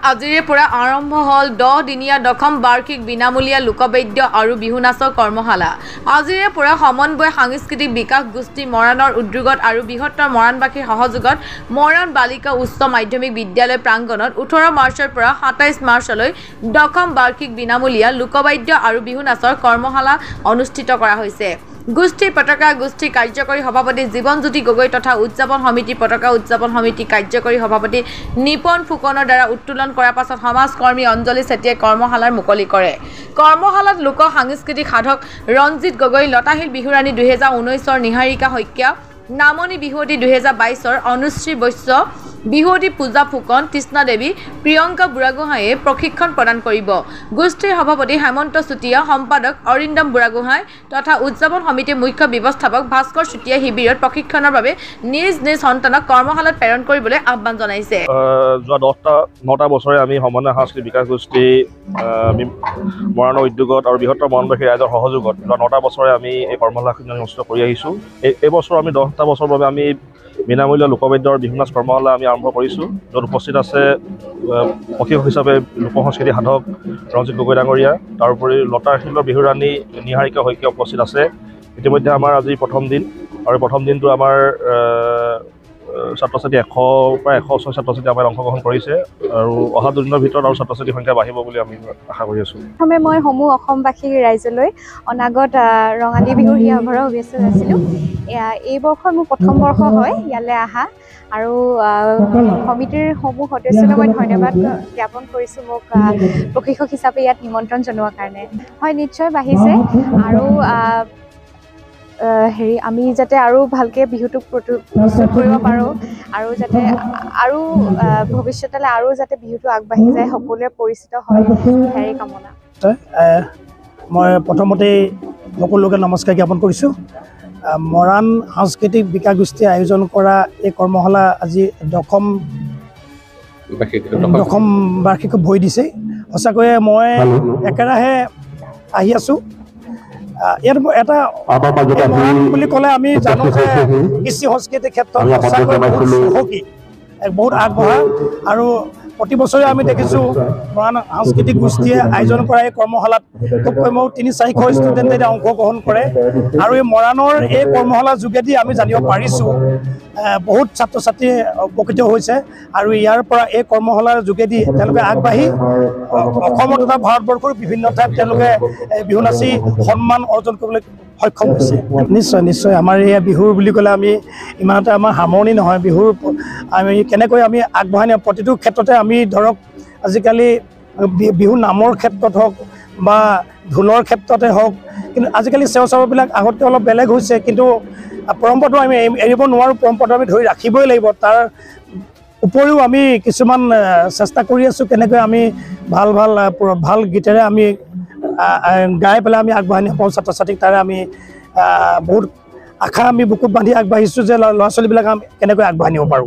আজিৰে পৰা আৰম্ভ হল 10 দিনীয়া দশম বাৰ্ষিক বিনামূলীয়া লোকবাদ্য আৰু বিহু নাচৰ কৰ্মশালা। আজিৰে পৰা সমন্বয় সাংস্কৃতিক বিকাশ গোষ্ঠী মৰাণৰ উদ্যোগত আৰু বৃহত্তৰ মৰাণবাসীৰ সহযোগত মৰাণ বালিকা উচ্চ মাধ্যমিক বিদ্যালয় প্ৰাংগণত 18 মাৰ্চৰ পৰা 27 মাৰ্চলৈ দশম বাৰ্ষিক বিনামূলীয়া লোকবাদ্য আৰু বিহু নাচৰ কৰ্মশালা অনুষ্ঠিত কৰা হৈছে। গোষ্ঠী পতাকা গোষ্ঠী কাৰ্যকৰী সভাপতি জীৱনজ্যোতি গগৈ তথা উদযাপন সমিতি পতাকা উদযাপন সমিতি কাৰ্যকৰী সভাপতি নিপন ফুকনৰ দ্বাৰা উত্তোলন কৰাৰ পাছত সমাজকৰ্মী অঞ্জলি চেতিয়াই কৰ্মশালাৰ মুকলি কৰে। কৰ্মশালাত লোক সাংস্কৃতিক সাধক ৰঞ্জিত গগৈ, লতাশিল বিহুৰাণী 2019ৰ নিহাৰিকা শইকীয়া, নামনি বিহুৱতী 2022ৰ অনুশ্ৰী বৈশ্য, বিহুৱতী পূজা ফুকন, তৃষ্ণা দেৱী, প্ৰিয়ংকা বুঢ়াগোহাঁয়ে প্ৰশিক্ষণ প্ৰদান কৰিব। গোষ্ঠীৰ সভাপতি হেমন্ত চুতীয়া, সম্পাদক অৰিন্দম বুঢ়াগোহাঁই তথা উদযাপন সমিতিৰ মুখ্য ব্যৱস্থাপক ভাস্কৰ চুতীয়া শিবিৰত প্ৰশিক্ষণৰ বাবে নিজ নিজ সন্তানক কৰ্মশালাত প্ৰেৰণ কৰিবলৈ আহ্বান জনাইছে। যোৱা 9টা বছৰে আমি সমন্বয় সাংস্কৃতিক বিকাশ গোষ্ঠী মৰাণৰ উদ্যোগত আৰু বৃহত্তৰ মৰাণবাসী ৰাইজৰ সহযোগত যোৱা 9টা বছৰে আমি এই কৰ্মশালাখিনি অনুষ্ঠিত কৰি আহিছোঁ। এইবছৰ আমি 10টা বছৰৰ বাবে আমি বিনামূলীয়া লোকবাদ্য আৰু বিহু নাচ কৰ্মশালা আমি আৰম্ভ কৰিছোঁ, য'ত উপস্থিত আছে প্ৰশিক্ষক হিচাপে লোক সংস্কৃতি সাধক ৰঞ্জিত গগৈ ডাঙৰীয়া, তাৰোপৰি লতাশিলৰ বিহুৰাণী নিহাৰিকা শইকীয়া উপস্থিত আছে। ইতিমধ্যে আমাৰ আজি প্ৰথম দিন আৰু প্ৰথম দিনটো আমাৰ ছাত্ৰ ছাত্ৰী 100 প্ৰায় 106 ছাত্ৰ ছাত্ৰী আমাৰ অংশগ্ৰহণ কৰিছে আৰু অহা দুদিনৰ ভিতৰত আৰু ছাত্ৰ ছাত্ৰীৰ সংখ্যা বাঢ়িব বুলি আমি আশা কৰি আছোঁ। প্ৰথমে মই সমূহ অসমবাসী ৰাইজলৈ অনাগত ৰঙালী বিহুৰ হিয়াভৰা শুভেচ্ছা যাচিলোঁ। এই বৰ্ষৰ মোৰ প্ৰথম বৰ্ষ হয় ইয়ালৈ অহা আৰু সমিতিৰ সমূহ সদস্যলৈ মই ধন্যবাদ জ্ঞাপন কৰিছোঁ মোক প্ৰশিক্ষক হিচাপে ইয়াত নিমন্ত্ৰণ জনোৱাৰ কাৰণে। হয়, নিশ্চয় বাঢ়িছে আৰু আমি যাতে আৰু ভালকৈ বিহুটোক প্ৰস্তুত কৰিব পাৰোঁ আৰু যাতে আৰু ভৱিষ্যতলৈ আৰু যাতে বিহুটো আগবাঢ়ি যায়, সকলোৱে পৰিচিত হয়, হেৰি কামনা। মই প্ৰথমতেই সকলোকে নমস্কাৰ জ্ঞাপন কৰিছোঁ। মৰাণ সাংস্কৃতিক বিকাশ গোষ্ঠীয়ে আয়োজন কৰা এই কৰ্মশালা আজি দশম বাৰ্ষিক ভৰি দিছে। সঁচাকৈয়ে মই একেৰাহে আহি আছোঁ। ইয়াত এটা মৰাণ বুলি ক'লে আমি জানো যে কৃষি সংস্কৃতিৰ ক্ষেত্ৰত সঁচাকৈ বহুত চহকী, বহুত আগবঢ়া আৰু প্ৰতি বছৰে আমি দেখিছোঁ মৰাণ সাংস্কৃতিক গোষ্ঠীয়ে আয়োজন কৰা এই কৰ্মশালাত খুব কমেও 300-400 ষ্টুডেণ্টে অংশগ্ৰহণ কৰে আৰু এই মৰাণৰ এই কৰ্মশালাৰ যোগেদি আমি জানিব পাৰিছোঁ বহুত ছাত্ৰ ছাত্ৰী উপকৃত হৈছে আৰু ইয়াৰ পৰা এই কৰ্মশালাৰ যোগেদি তেওঁলোকে আগবাঢ়ি অসমত তথা ভাৰতবৰ্ষৰ বিভিন্ন ঠাইত তেওঁলোকে বিহু নাচি সন্মান অৰ্জন কৰিবলৈ সক্ষম হৈছে। নিশ্চয় নিশ্চয় আমাৰ এই বিহুৰ বুলি ক'লে আমি ইমান এটা আমাৰ সামৰণি নহয়। বিহুৰ আমি কেনেকৈ আমি আগবঢ়াই নিওঁ প্ৰতিটো ক্ষেত্ৰতে আমি ধৰক আজিকালি বিহু নামৰ ক্ষেত্ৰত হওক বা ঢোলৰ ক্ষেত্ৰতে হওক, কিন্তু আজিকালি চেওচাওবিলাক আগতকৈ অলপ বেলেগ হৈছে, কিন্তু পৰম্পৰাটো আমি এৰিব নোৱাৰোঁ। পৰম্পৰাটো আমি ধৰি ৰাখিবই লাগিব। তাৰ উপৰিও আমি কিছুমান চেষ্টা কৰি আছোঁ কেনেকৈ আমি ভাল গীতেৰে আমি গাই পেলাই আমি আগবাঢ়ি নিব পাৰোঁ ছাত্ৰ ছাত্ৰীক। তাৰে আমি বহুত আশা আমি বুকুত বান্ধি আগবাঢ়িছোঁ যে ল'ৰা ছোৱালীবিলাক আমি কেনেকৈ আগবাঢ়ি নিব পাৰোঁ।